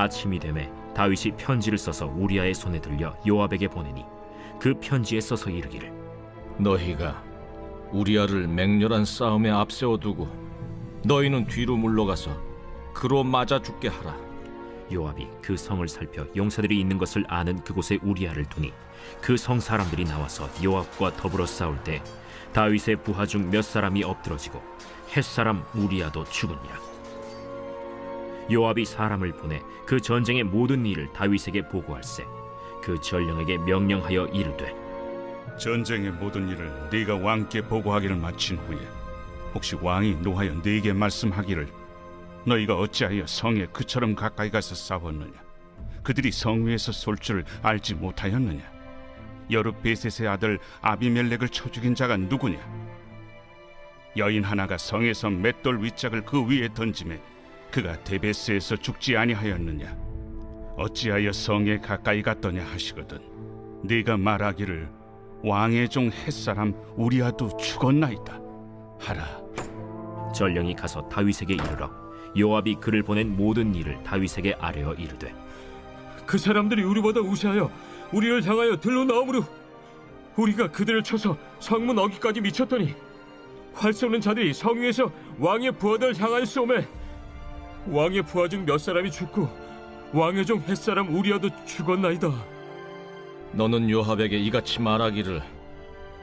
아침이 되매 다윗이 편지를 써서 우리아의 손에 들려 요압에게 보내니 그 편지에 써서 이르기를 너희가 우리아를 맹렬한 싸움에 앞세워두고 너희는 뒤로 물러가서 그로 맞아 죽게 하라. 요압이 그 성을 살펴 용사들이 있는 것을 아는 그곳에 우리아를 두니 그 성 사람들이 나와서 요압과 더불어 싸울 때 다윗의 부하 중 몇 사람이 엎드러지고 헷사람 우리아도 죽으니라. 요압이 사람을 보내 그 전쟁의 모든 일을 다윗에게 보고할세 그 전령에게 명령하여 이르되 전쟁의 모든 일을 네가 왕께 보고하기를 마친 후에 혹시 왕이 노하여 네게 말씀하기를 너희가 어찌하여 성에 그처럼 가까이 가서 싸웠느냐? 그들이 성 위에서 쏠 줄 알지 못하였느냐? 여룻베셋의 아들 아비멜렉을 쳐 죽인 자가 누구냐? 여인 하나가 성에서 맷돌 윗짝을 그 위에 던지매 그가 데베스에서 죽지 아니하였느냐? 어찌하여 성에 가까이 갔더냐 하시거든 네가 말하기를 왕의 종 햇사람 우리아도 죽었나이다 하라. 전령이 가서 다윗에게 이르러 요압이 그를 보낸 모든 일을 다윗에게 아뢰어 이르되 그 사람들이 우리보다 우세하여 우리를 향하여 들로 나오므로 우리가 그들을 쳐서 성문 어귀까지 미쳤더니 활 쏘는 자들이 성 위에서 왕의 부하들을 향하여 쏘매 왕의 부하 중 몇 사람이 죽고 왕의 종 햇사람 우리아도 죽었나이다. 너는 요압에게 이같이 말하기를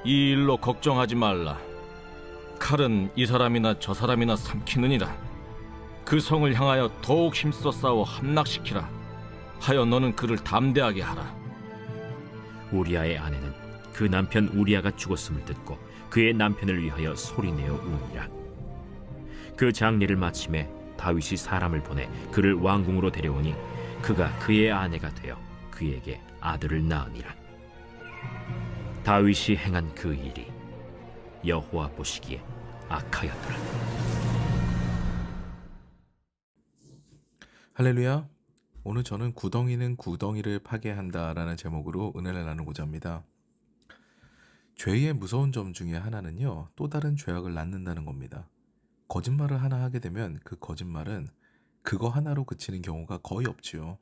이 일로 걱정하지 말라. 칼은 이 사람이나 저 사람이나 삼키느니라. 그 성을 향하여 더욱 힘써 싸워 함락시키라 하여 너는 그를 담대하게 하라. 우리아의 아내는 그 남편 우리아가 죽었음을 듣고 그의 남편을 위하여 소리내어 우니라. 그 장례를 마침에 다윗이 사람을 보내 그를 왕궁으로 데려오니 그가 그의 아내가 되어 그에게 아들을 낳으니라. 다윗이 행한 그 일이 여호와 보시기에 악하였더라. 할렐루야. 오늘 저는 구덩이는 구덩이를 파게 한다라는 제목으로 은혜를 나누고자 합니다. 죄의 무서운 점 중에 하나는요, 또 다른 죄악을 낳는다는 겁니다. 거짓말을 하나 하게 되면 그 거짓말은 그거 하나로 그치는 경우가 거의 없지요.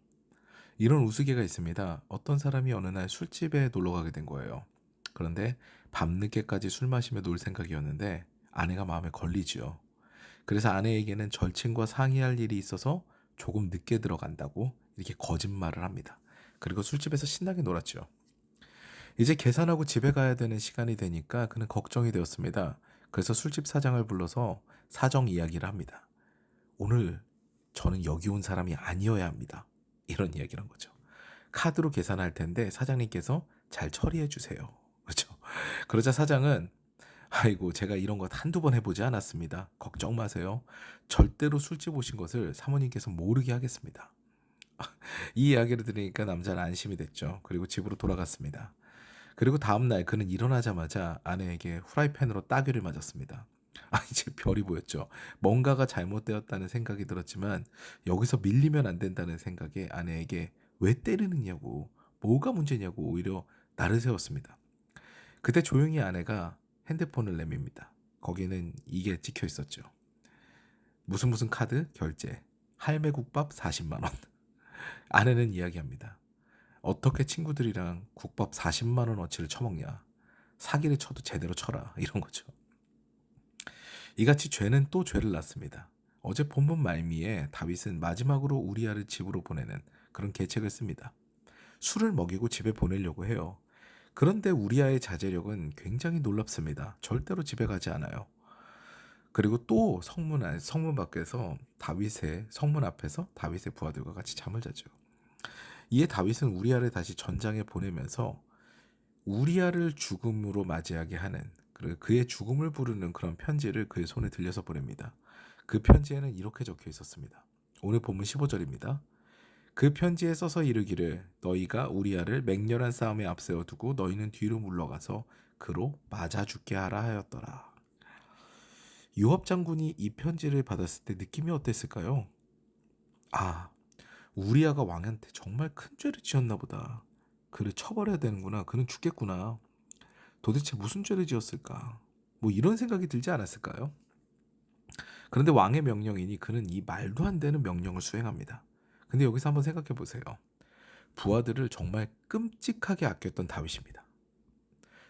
이런 우스개가 있습니다. 어떤 사람이 어느 날 술집에 놀러 가게 된 거예요. 그런데 밤늦게까지 술 마시며 놀 생각이었는데 아내가 마음에 걸리지요. 그래서 아내에게는 절친과 상의할 일이 있어서 조금 늦게 들어간다고 이렇게 거짓말을 합니다. 그리고 술집에서 신나게 놀았죠. 이제 계산하고 집에 가야 되는 시간이 되니까 그는 걱정이 되었습니다. 그래서 술집 사장을 불러서 사정 이야기를 합니다. 오늘 저는 여기 온 사람이 아니어야 합니다. 이런 이야기를 한 거죠. 카드로 계산할 텐데 사장님께서 잘 처리해 주세요. 그렇죠? 그러자 사장은 아이고 제가 이런 것 한두 번 해보지 않았습니다. 걱정 마세요. 절대로 술집 오신 것을 사모님께서 모르게 하겠습니다. 이 이야기를 들으니까 남자는 안심이 됐죠. 그리고 집으로 돌아갔습니다. 그리고 다음날 그는 일어나자마자 아내에게 후라이팬으로 따귀를 맞았습니다. 이제 별이 보였죠. 뭔가가 잘못되었다는 생각이 들었지만 여기서 밀리면 안 된다는 생각에 아내에게 왜 때리느냐고, 뭐가 문제냐고 오히려 날을 세웠습니다. 그때 조용히 아내가 핸드폰을 내밉니다. 거기는 이게 찍혀 있었죠. 무슨 카드 결제 할매국밥 40만 원. 아내는 이야기합니다. 어떻게 친구들이랑 국밥 40만 원어치를 처먹냐. 사기를 쳐도 제대로 쳐라. 이런 거죠. 이같이 죄는 또 죄를 낳습니다. 어제 본문 말미에 다윗은 마지막으로 우리아를 집으로 보내는 그런 계책을 씁니다. 술을 먹이고 집에 보내려고 해요. 그런데 우리아의 자제력은 굉장히 놀랍습니다. 절대로 집에 가지 않아요. 그리고 또 성문 밖에서 성문 앞에서 다윗의 부하들과 같이 잠을 자죠. 이에 다윗은 우리아를 다시 전장에 보내면서 우리아를 죽음으로 맞이하게 하는, 그리고 그의 죽음을 부르는 그런 편지를 그의 손에 들려서 보냅니다. 그 편지에는 이렇게 적혀 있었습니다. 오늘 본문 15절입니다. 그 편지에 써서 이르기를 너희가 우리아를 맹렬한 싸움에 앞세워 두고 너희는 뒤로 물러가서 그로 맞아 죽게 하라 하였더라. 요압 장군이 이 편지를 받았을 때 느낌이 어땠을까요? 우리아가 왕한테 정말 큰 죄를 지었나 보다. 그를 쳐버려야 되는구나. 그는 죽겠구나. 도대체 무슨 죄를 지었을까? 이런 생각이 들지 않았을까요? 그런데 왕의 명령이니 그는 이 말도 안 되는 명령을 수행합니다. 근데 여기서 한번 생각해 보세요. 부하들을 정말 끔찍하게 아꼈던 다윗입니다.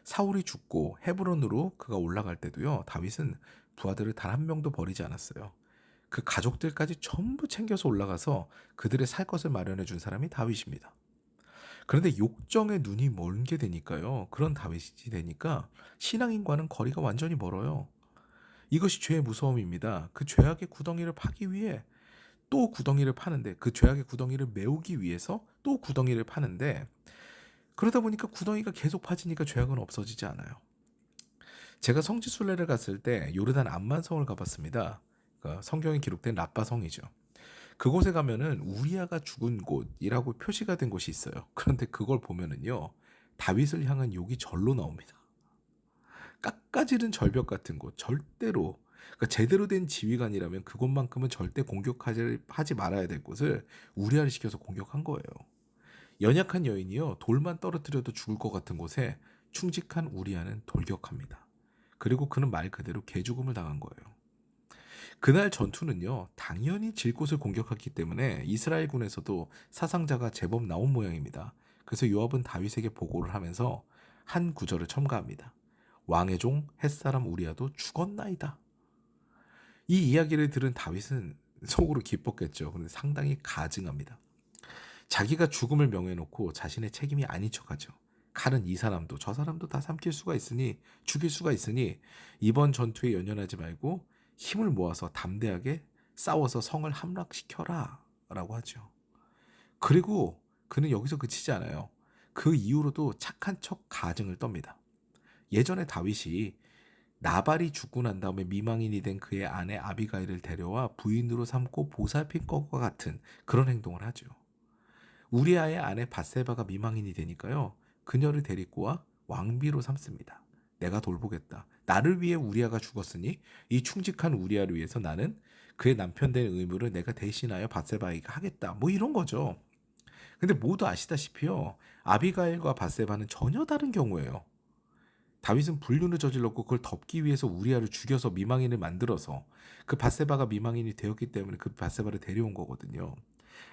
사울이 죽고 헤브론으로 그가 올라갈 때도요, 다윗은 부하들을 단 한 명도 버리지 않았어요. 그 가족들까지 전부 챙겨서 올라가서 그들의 살 것을 마련해 준 사람이 다윗입니다. 그런데 욕정에 눈이 멀게 되니까요, 그런 다윗이 되니까 신앙인과는 거리가 완전히 멀어요. 이것이 죄의 무서움입니다. 그 죄악의 구덩이를 파기 위해 또 구덩이를 파는데, 그 죄악의 구덩이를 메우기 위해서 또 구덩이를 파는데, 그러다 보니까 구덩이가 계속 파지니까 죄악은 없어지지 않아요. 제가 성지순례를 갔을 때 요르단 암만성을 가봤습니다. 그러니까 성경에 기록된 라빠 성이죠. 그곳에 가면은 우리아가 죽은 곳이라고 표시가 된 곳이 있어요. 그런데 그걸 보면은요, 다윗을 향한 욕이 절로 나옵니다. 깎아지른 절벽 같은 곳, 절대로, 그러니까 제대로 된 지휘관이라면 그곳만큼은 절대 공격하지 말아야 될 곳을 우리아를 시켜서 공격한 거예요. 연약한 여인이요, 돌만 떨어뜨려도 죽을 것 같은 곳에 충직한 우리아는 돌격합니다. 그리고 그는 말 그대로 개죽음을 당한 거예요. 그날 전투는요, 당연히 질 곳을 공격했기 때문에 이스라엘군에서도 사상자가 제법 나온 모양입니다. 그래서 요압은 다윗에게 보고를 하면서 한 구절을 첨가합니다. 왕의 종 햇사람 우리아도 죽었나이다. 이 이야기를 들은 다윗은 속으로 기뻤겠죠. 그런데 상당히 가증합니다. 자기가 죽음을 명해놓고 자신의 책임이 아닌 척하죠. 칼은 이 사람도 저 사람도 다 삼킬 수가 있으니, 죽일 수가 있으니 이번 전투에 연연하지 말고 힘을 모아서 담대하게 싸워서 성을 함락시켜라 라고 하죠. 그리고 그는 여기서 그치지 않아요. 그 이후로도 착한 척 가증을 떱니다. 예전에 다윗이 나발이 죽고 난 다음에 미망인이 된 그의 아내 아비가일을 데려와 부인으로 삼고 보살핀 것과 같은 그런 행동을 하죠. 우리아의 아내 밧세바가 미망인이 되니까요, 그녀를 데리고 와 왕비로 삼습니다. 내가 돌보겠다. 나를 위해 우리아가 죽었으니 이 충직한 우리아를 위해서 나는 그의 남편 된 의무를 내가 대신하여 밧세바에게 하겠다. 뭐 이런 거죠. 근데 모두 아시다시피요, 아비가일과 밧세바는 전혀 다른 경우예요. 다윗은 불륜을 저질렀고 그걸 덮기 위해서 우리아를 죽여서 미망인을 만들어서 그 밧세바가 미망인이 되었기 때문에 그 밧세바를 데려온 거거든요.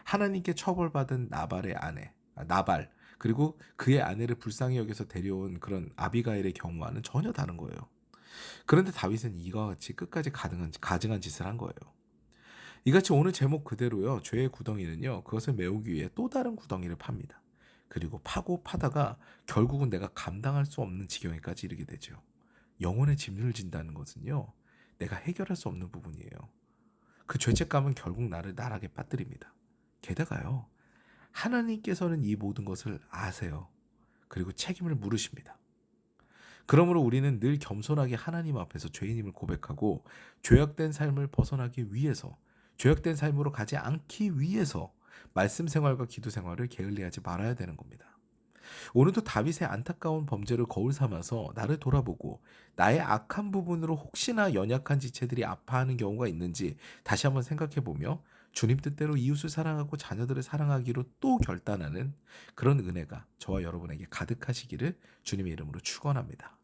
하나님께 처벌받은 나발의 아내, 나발, 그리고 그의 아내를 불쌍히 여겨서 데려온 그런 아비가일의 경우와는 전혀 다른 거예요. 그런데 다윗은 이와 같이 끝까지 가증한 짓을 한 거예요. 이같이 오늘 제목 그대로요, 죄의 구덩이는요, 그것을 메우기 위해 또 다른 구덩이를 팝니다. 그리고 파고 파다가 결국은 내가 감당할 수 없는 지경에까지 이르게 되죠. 영혼의 짐을 진다는 것은요, 내가 해결할 수 없는 부분이에요. 그 죄책감은 결국 나를 나락에 빠뜨립니다. 게다가요, 하나님께서는 이 모든 것을 아세요. 그리고 책임을 물으십니다. 그러므로 우리는 늘 겸손하게 하나님 앞에서 죄인임을 고백하고 죄악된 삶을 벗어나기 위해서, 죄악된 삶으로 가지 않기 위해서 말씀 생활과 기도 생활을 게을리하지 말아야 되는 겁니다. 오늘도 다윗의 안타까운 범죄를 거울 삼아서 나를 돌아보고 나의 악한 부분으로 혹시나 연약한 지체들이 아파하는 경우가 있는지 다시 한번 생각해보며 주님 뜻대로 이웃을 사랑하고 자녀들을 사랑하기로 또 결단하는 그런 은혜가 저와 여러분에게 가득하시기를 주님의 이름으로 축원합니다.